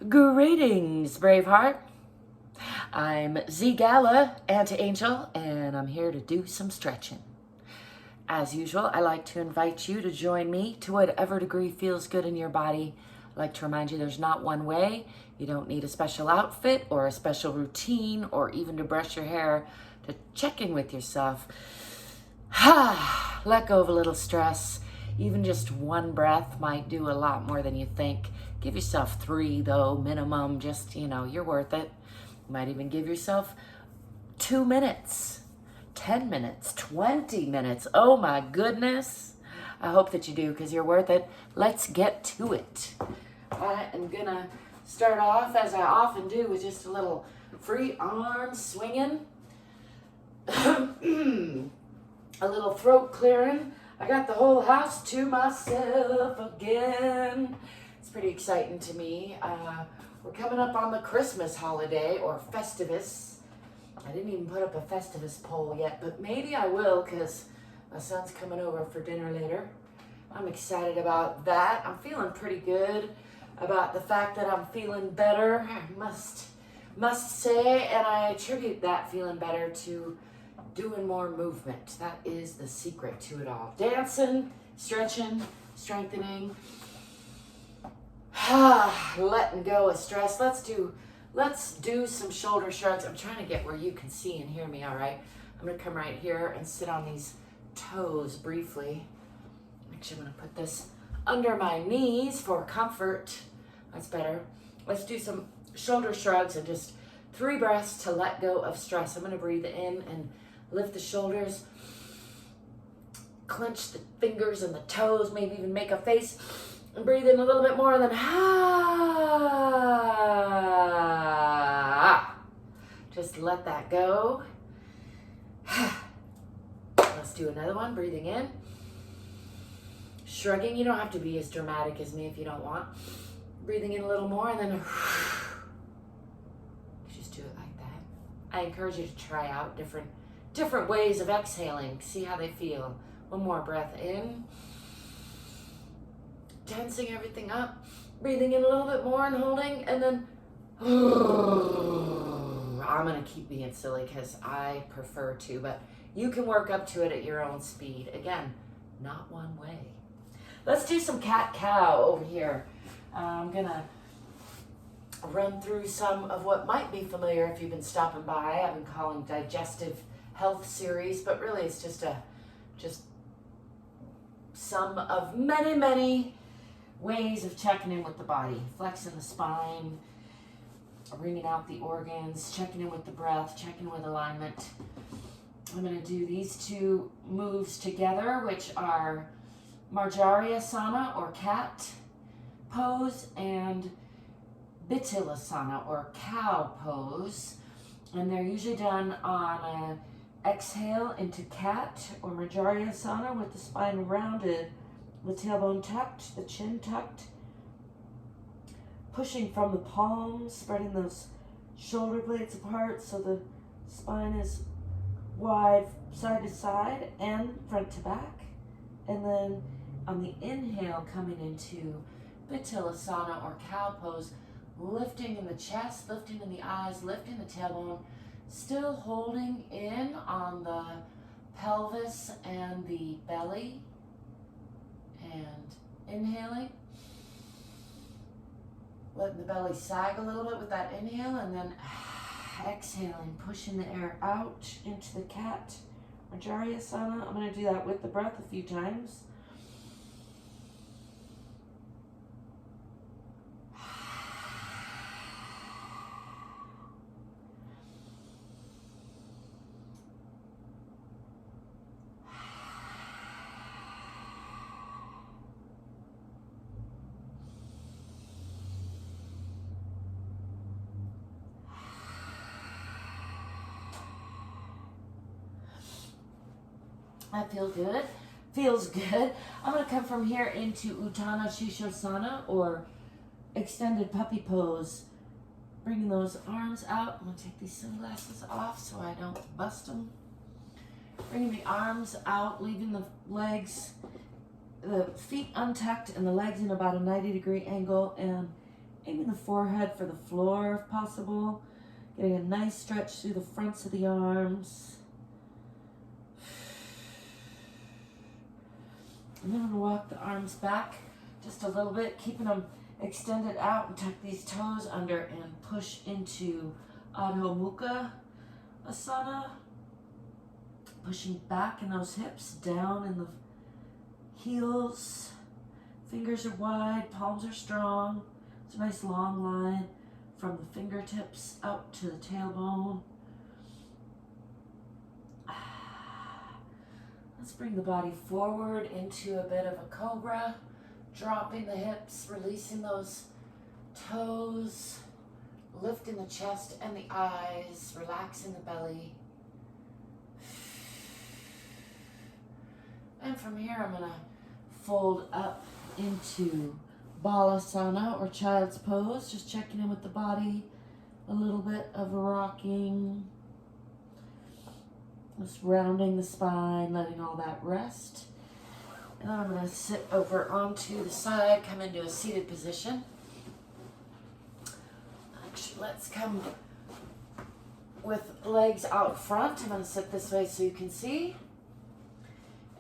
Greetings, Braveheart. I'm Z Gala, Anti-Angel, and I'm here to do some stretching. As usual, I like to invite you to join me to whatever degree feels good in your body. I like to remind you there's not one way. You don't need a special outfit or a special routine or even to brush your hair to check in with yourself. Let go of a little stress. Even just one breath might do a lot more than you think. Give yourself 3 though, minimum. Just, you're worth it. You might even give yourself 2 minutes, 10 minutes, 20 minutes. Oh my goodness. I hope that you do because you're worth it. Let's get to it. I am gonna start off as I often do with just a little free arm swinging. A little throat clearing. I got the whole house to myself again. It's pretty exciting to me. We're coming up on the Christmas holiday, or Festivus. I didn't even put up a Festivus poll yet, but maybe I will because my son's coming over for dinner later. I'm excited about that. I'm feeling pretty good about the fact that I'm feeling better, I must say, and I attribute that feeling better to doing more movement. That is the secret to it all. Dancing, stretching, strengthening, letting go of stress. Let's do some shoulder shrugs. I'm trying to get where you can see and hear me all right. I'm gonna come right here and sit on these toes briefly. Actually, I'm gonna put this under my knees for comfort. That's better. Let's do some shoulder shrugs and just 3 breaths to let go of stress. I'm gonna breathe in and lift the shoulders, clench the fingers and the toes, maybe even make a face, and breathe in a little bit more, and then just let that go. Let's do another one, breathing in, shrugging. You don't have to be as dramatic as me if you don't want. Breathing in a little more, and then just do it like that. I encourage you to try out different ways of exhaling. See how they feel. One more breath in. Tensing everything up. Breathing in a little bit more and holding. And then I'm going to keep being silly because I prefer to. But you can work up to it at your own speed. Again, not one way. Let's do some cat-cow over here. I'm going to run through some of what might be familiar if you've been stopping by. I've been calling digestive health series, but really it's just some of many ways of checking in with the body. Flexing the spine, bringing out the organs, checking in with the breath, checking with alignment. I'm going to do these 2 moves together, which are Marjaryasana or cat pose and Bitilasana or cow pose. And they're usually done on a exhale into cat or Marjaryasana with the spine rounded, the tailbone tucked, the chin tucked, pushing from the palms, spreading those shoulder blades apart so the spine is wide side to side and front to back. And then on the inhale, coming into Bitilasana or cow pose, lifting in the chest, lifting in the eyes, lifting the tailbone, still holding in on the pelvis and the belly, and inhaling, letting the belly sag a little bit with that inhale, and then exhaling, pushing the air out into the cat Marjaryasana. I'm going to do that with the breath a few times. That feels good. I'm going to come from here into Uttanasana Shishosana or extended puppy pose. Bringing those arms out. I'm going to take these sunglasses off so I don't bust them. Bringing the arms out, leaving the legs, the feet untucked and the legs in about a 90-degree angle, and aiming keeping the forehead for the floor if possible. Getting a nice stretch through the fronts of the arms. And then I'm going to walk the arms back just a little bit, keeping them extended out, and tuck these toes under and push into Adho Mukha Asana. Pushing back in those hips, down in the heels. Fingers are wide, palms are strong. It's a nice long line from the fingertips out to the tailbone. Let's bring the body forward into a bit of a cobra, dropping the hips, releasing those toes, lifting the chest and the eyes, relaxing the belly. And from here, I'm gonna fold up into Balasana or Child's Pose, just checking in with the body, a little bit of rocking. Just rounding the spine, letting all that rest. And then I'm going to sit over onto the side, come into a seated position. Actually, let's come with legs out front. I'm going to sit this way so you can see.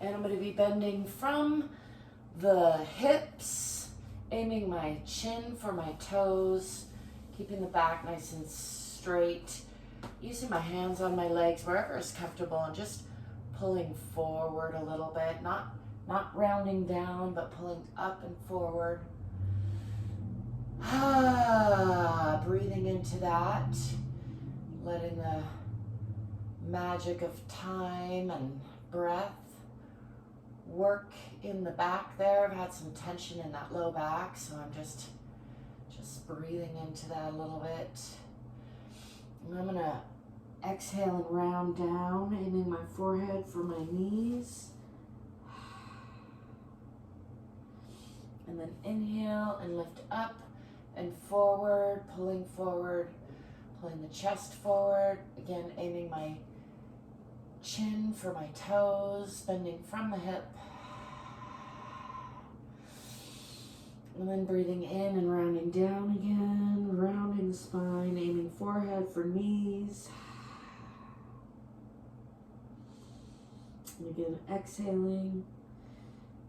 And I'm going to be bending from the hips, aiming my chin for my toes, keeping the back nice and straight. Using my hands on my legs wherever is comfortable and just pulling forward a little bit, not rounding down, but pulling up and forward. Breathing into that, letting the magic of time and breath work in the back there. I've had some tension in that low back, so I'm just breathing into that a little bit. And I'm going to exhale and round down, aiming my forehead for my knees. And then inhale and lift up and forward, pulling the chest forward. Again, aiming my chin for my toes, bending from the hip. And then breathing in and rounding down again, rounding the spine, aiming forehead for knees. And again, exhaling,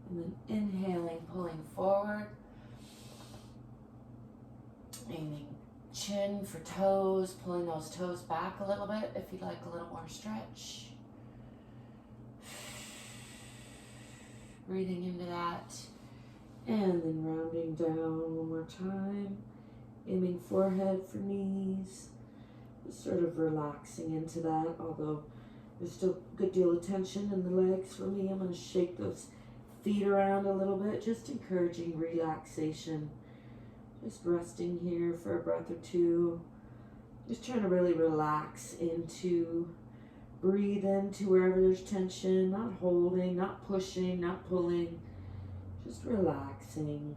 and then inhaling, pulling forward. Aiming chin for toes, pulling those toes back a little bit if you'd like a little more stretch. Breathing into that. And then rounding down one more time, aiming forehead for knees, just sort of relaxing into that, although there's still a good deal of tension in the legs for me. I'm going to shake those feet around a little bit, just encouraging relaxation. Just resting here for a breath or two, just trying to really relax into, breathe into wherever there's tension, not holding, not pushing, not pulling. Just relaxing.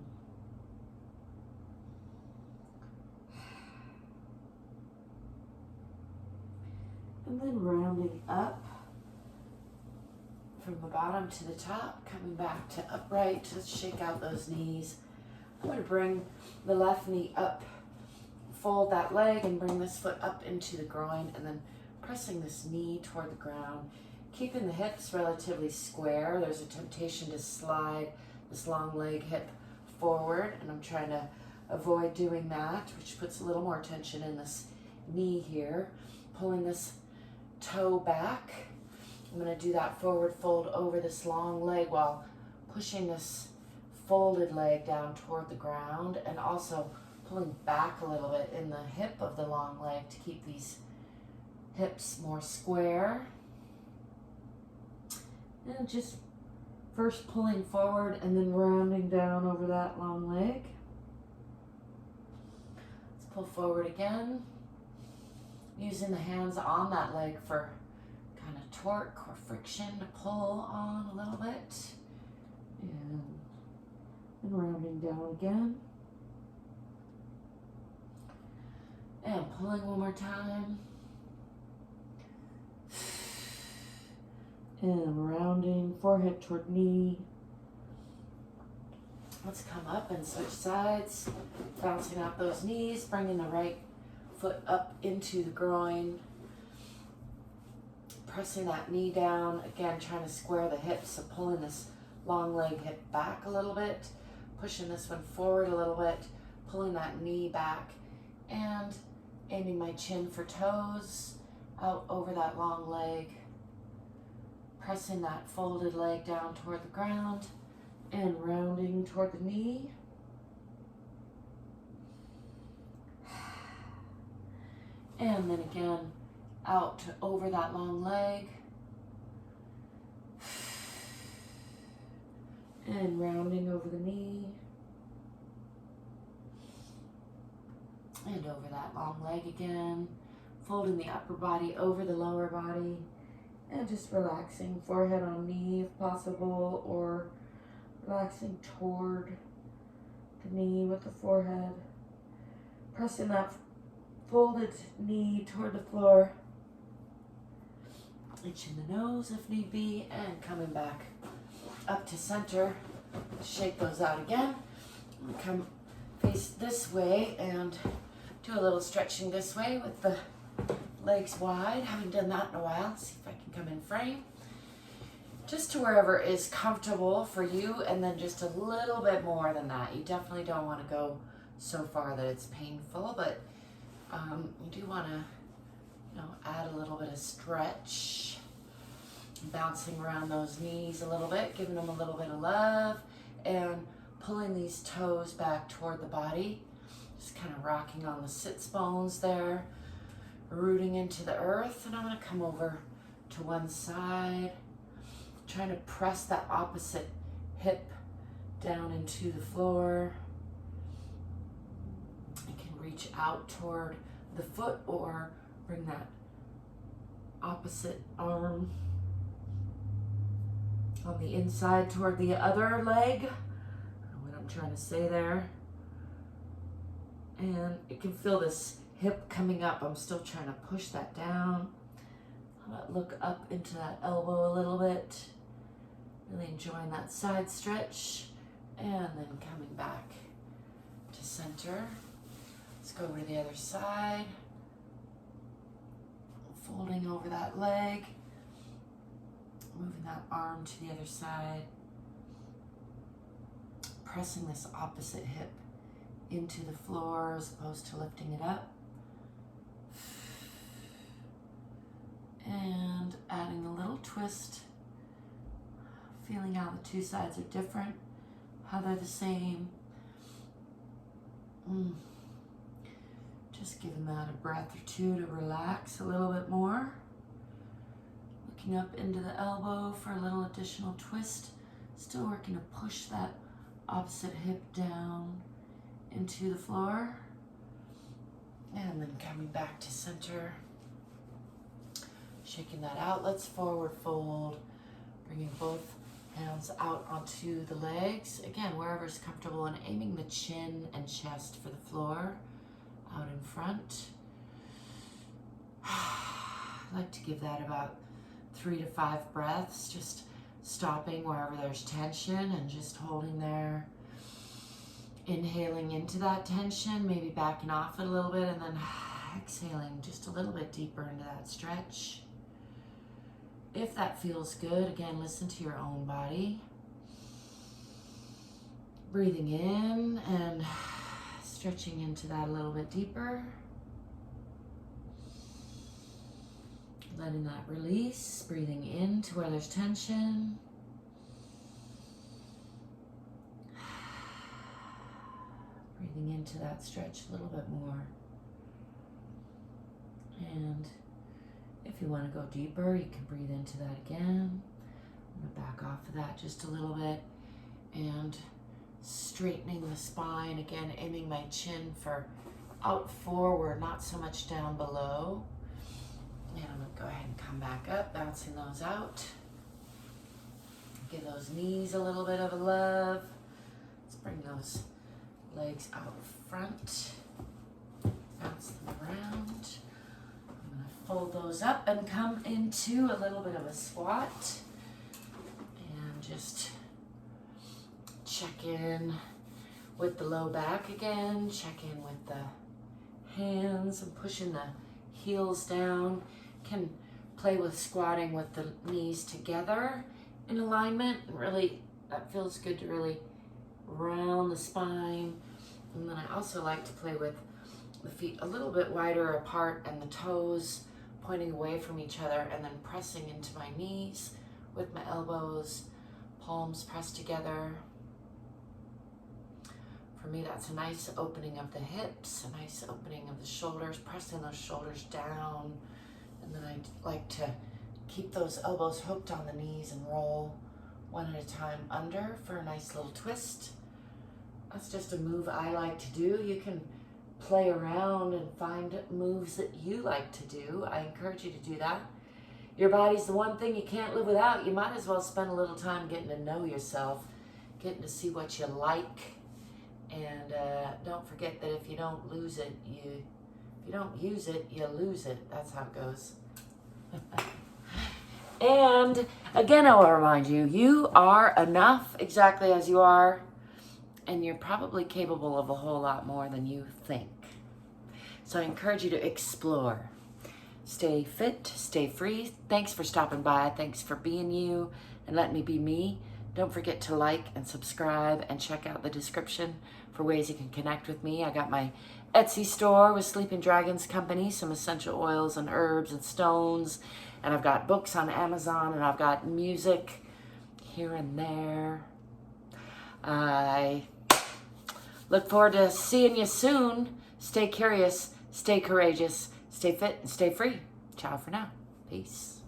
And then rounding up from the bottom to the top, coming back to upright. Just shake out those knees. I'm going to bring the left knee up, fold that leg and bring this foot up into the groin, and then pressing this knee toward the ground, keeping the hips relatively square. There's a temptation to slide this long leg hip forward, and I'm trying to avoid doing that, which puts a little more tension in this knee here. Pulling this toe back. I'm going to do that forward fold over this long leg while pushing this folded leg down toward the ground, and also pulling back a little bit in the hip of the long leg to keep these hips more square. And just first pulling forward and then rounding down over that long leg. Let's pull forward again, using the hands on that leg for kind of torque or friction to pull on a little bit. And rounding down again. And pulling one more time. And rounding, forehead toward knee. Let's come up and switch sides, bouncing out those knees, bringing the right foot up into the groin, pressing that knee down, again trying to square the hips, so pulling this long leg hip back a little bit, pushing this one forward a little bit, pulling that knee back, and aiming my chin for toes, out over that long leg, pressing that folded leg down toward the ground, and rounding toward the knee. And then again, out to over that long leg. And rounding over the knee. And over that long leg again. Folding the upper body over the lower body. And just relaxing forehead on knee if possible, or relaxing toward the knee with the forehead. Pressing that folded knee toward the floor. Itching the nose if need be, and coming back up to center. Shake those out again. Come face this way and do a little stretching this way with the legs wide. Haven't done that in a while. See if I can come in frame. Just to wherever is comfortable for you, and then just a little bit more than that. You definitely don't want to go so far that it's painful, but you do want to, add a little bit of stretch, bouncing around those knees a little bit, giving them a little bit of love, and pulling these toes back toward the body, just kind of rocking on the sits bones there, rooting into the earth. And I'm going to come over to one side, trying to press that opposite hip down into the floor. You can reach out toward the foot or bring that opposite arm on the inside toward the other leg. I don't know what I'm trying to say there. And you can feel this hip coming up. I'm still trying to push that down. How about look up into that elbow a little bit. Really enjoying that side stretch. And then coming back to center. Let's go over to the other side. Folding over that leg. Moving that arm to the other side. Pressing this opposite hip into the floor as opposed to lifting it up. And adding a little twist. Feeling how the two sides are different, how they're the same. Just giving that a breath or two to relax a little bit more. Looking up into the elbow for a little additional twist. Still working to push that opposite hip down into the floor. And then coming back to center. Shaking that out. Let's forward fold. Bringing both hands out onto the legs. Again, wherever's comfortable, and aiming the chin and chest for the floor. Out in front. I like to give that about 3 to 5 breaths, just stopping wherever there's tension and just holding there. Inhaling into that tension, maybe backing off it a little bit, and then exhaling just a little bit deeper into that stretch. If that feels good, again, listen to your own body. Breathing in and stretching into that a little bit deeper. Letting that release, breathing into where there's tension. Breathing into that stretch a little bit more. And if you want to go deeper, you can breathe into that again. I'm going to back off of that just a little bit. And straightening the spine, again, aiming my chin for out forward, not so much down below. And I'm going to go ahead and come back up, bouncing those out. Give those knees a little bit of a love. Let's bring those legs out front. Bounce them around. I'm going to fold those up and come into a little bit of a squat. And just check in with the low back again. Check in with the hands and pushing the heels down. Can play with squatting with the knees together in alignment. Really, that feels good to really round the spine. And then I also like to play with the feet a little bit wider apart and the toes pointing away from each other, and then pressing into my knees with my elbows, palms pressed together. For me, that's a nice opening of the hips, a nice opening of the shoulders, pressing those shoulders down. And then I like to keep those elbows hooked on the knees and roll one at a time under for a nice little twist. That's just a move I like to do. You can play around and find moves that you like to do. I encourage you to do that. Your body's the one thing you can't live without. You might as well spend a little time getting to know yourself, getting to see what you like. And don't forget that if you don't lose it, if you don't use it, you lose it. That's how it goes. And again, I will remind you, you are enough exactly as you are, and you're probably capable of a whole lot more than you think. So I encourage you to explore. Stay fit, stay free. Thanks for stopping by. Thanks for being you and letting me be me. Don't forget to like and subscribe and check out the description for ways you can connect with me. I got my Etsy store with Sleeping Dragons Company, some essential oils and herbs and stones. And I've got books on Amazon, and I've got music here and there. I look forward to seeing you soon. Stay curious, stay courageous, stay fit, and stay free. Ciao for now. Peace.